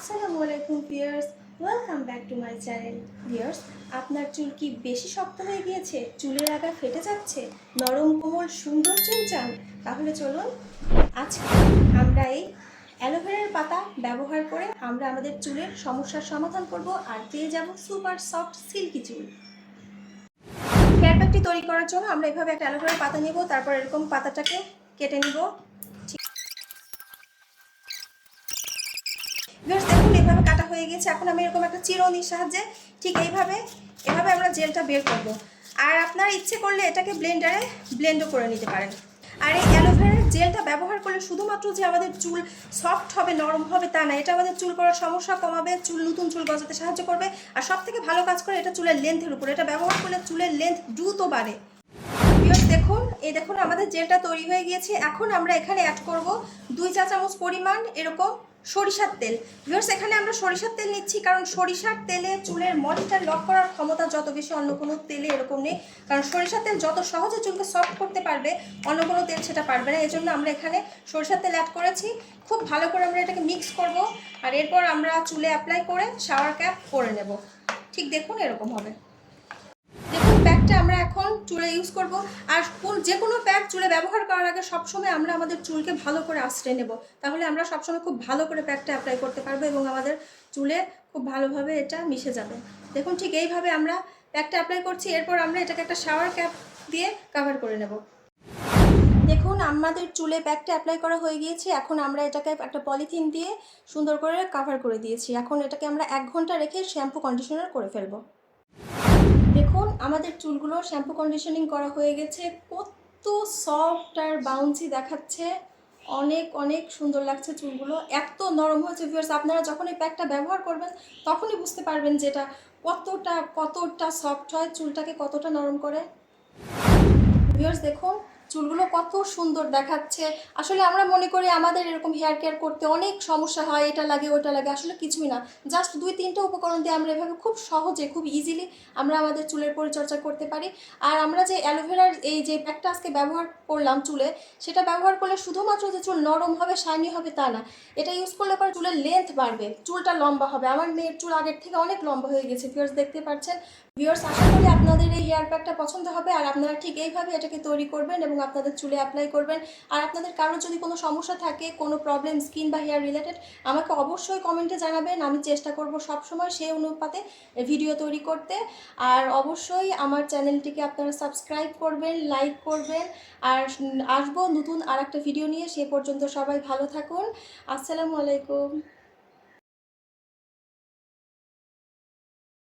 আসসালামু আলাইকুম viewers, welcome back to my channel. Viewers, আপনার চুল কি বেশি শক্ত হয়ে গিয়েছে, চুলের আগা ফেটে যাচ্ছে, নরম কোমল সুন্দর চুল চান? তাহলে চলুন আজকে আমরা এই অ্যালোভেরার পাতা ব্যবহার করে আমরা আমাদের চুলের সমস্যার সমাধান করব আর পেয়ে যাব সুপার সফট সিল্কি চুল। হেয়ার প্যাকটি তৈরি করার জন্য আমরা এভাবে একটা অ্যালোভেরার পাতা নেব, তারপর এরকম পাতাটাকে কেটে নিব। দেখুন এভাবে কাটা হয়ে গেছে। এখন আমি এরকম একটা চিরুনির সাহায্যে ঠিক এভাবে আমরা জেলটা বের করব। আর আপনারা ইচ্ছে করলে এটাকে ব্লেন্ডারে ব্লেন্ডও করে নিতে পারেন। আর এই অ্যালোভেরার জেলটা ব্যবহার করলে শুধুমাত্র যে আমাদের চুল সফট হবে, নরম হবে তা না, এটা আমাদের চুল পড়ার সমস্যা কমাবে, নতুন চুল গজাতে সাহায্য করবে। আর সব থেকে ভালো কাজ করে এটা চুলের লেন্থের উপর। এটা ব্যবহার করলে চুলের লেন্থ দ্রুত বাড়ে। দেখুন আমাদের জেলটা তৈরি হয়ে গিয়েছে। এখন আমরা এখানে অ্যাড করব 2 চা চামচ পরিমাণ এরকম সরিষার তেল। ভিউয়ার্স, এখানে আমরা সরিষার তেল নিচ্ছি কারণ সরিষার তেলে চুলের ময়েশ্চার লক করার ক্ষমতা যত বেশি অন্য কোনো তেলে এরকম নেই। কারণ সরিষার তেল যত সহজে চুলকে সফট করতে পারবে অন্য কোনো তেল সেটা পারবে না। এজন্য আমরা এখানে সরিষার তেল অ্যাড করেছি। খুব ভালো করে আমরা এটাকে মিক্স করব আর এরপর আমরা চুলে অ্যাপ্লাই করে শাওয়ার ক্যাপ করে নেব। ঠিক দেখুন এরকম হবে। প্যাকটা আমরা এখন চুলে ইউজ করব। আর যে কোনো প্যাক চুলে ব্যবহার করার আগে সবসময় আমরা আমাদের চুলকে ভালো করে আঁচড়ে নেব। তাহলে আমরা সবসময় খুব ভালো করে প্যাকটা অ্যাপ্লাই করতে পারবো এবং আমাদের চুলে খুব ভালোভাবে এটা মিশে যাবে। দেখুন ঠিক এইভাবে আমরা প্যাকটা অ্যাপ্লাই করছি। এরপর আমরা এটাকে একটা শাওয়ার ক্যাপ দিয়ে কভার করে নেব। দেখুন আমাদের চুলে প্যাকটা অ্যাপ্লাই করা হয়ে গিয়েছে। এখন আমরা এটাকে একটা পলিথিন দিয়ে সুন্দর করে কভার করে দিয়েছি। এখন এটাকে আমরা 1 ঘন্টা রেখে শ্যাম্পু কন্ডিশনার করে ফেলবো। দেখুন আমাদের চুলগুলো শ্যাম্পু কন্ডিশনিং করা হয়ে গেছে। কত সফট আর বাউন্সি দেখাচ্ছে, অনেক অনেক সুন্দর লাগছে চুলগুলো, এত নরম হয়েছে। ভিউয়ার্স, আপনারা যখন এই প্যাকটা ব্যবহার করবেন তখনই বুঝতে পারবেন যে এটা কতটা সফট হয়, চুলটাকে কতটা নরম করে। ভিউয়ার্স দেখুন চুলগুলো কত সুন্দর দেখাচ্ছে। আসলে আমরা মনে করি আমাদের এরকম হেয়ার কেয়ার করতে অনেক সমস্যা হয়, এটা লাগে ওটা লাগে, আসলে কিছুই না। জাস্ট 2-3টা উপকরণ দিয়ে আমরা এভাবে খুব সহজে খুব ইজিলি আমরা আমাদের চুলের পরিচর্যা করতে পারি। আর আমরা যে অ্যালোভেরার এই যে প্যাকটা আজকে ব্যবহার করলাম চুলে, সেটা ব্যবহার করলে শুধুমাত্র যে চুল নরম হবে, শাইনি হবে তা না, এটা ইউজ করলে পরে চুলের লেন্থ বাড়বে, চুলটা লম্বা হবে। আমার মেয়ের চুল আগের থেকে অনেক লম্বা হয়ে গেছে। ভিউয়ার্স দেখতে পাচ্ছেন। ভিউয়ার্স, আশা করি আপনাদের এই হেয়ার প্যাকটা পছন্দ হবে আর আপনারা ঠিক এইভাবে এটাকে তৈরি করবেন এবং আপনাদের চুলে অ্যাপ্লাই করবেন। আর আপনাদের কারোর যদি কোনো সমস্যা থাকে, কোনো প্রবলেম স্কিন বা হেয়ার রিলেটেড, আমাকে অবশ্যই কমেন্টে জানাবেন। আমি চেষ্টা করব সবসময় সেই অনুপাতে ভিডিও তৈরি করতে। আর অবশ্যই আমার চ্যানেলটিকে আপনারা সাবস্ক্রাইব করবেন, লাইক করবেন। আর আসবো নতুন আর একটা ভিডিও নিয়ে। সে পর্যন্ত সবাই ভালো থাকুন। আসসালামু আলাইকুম।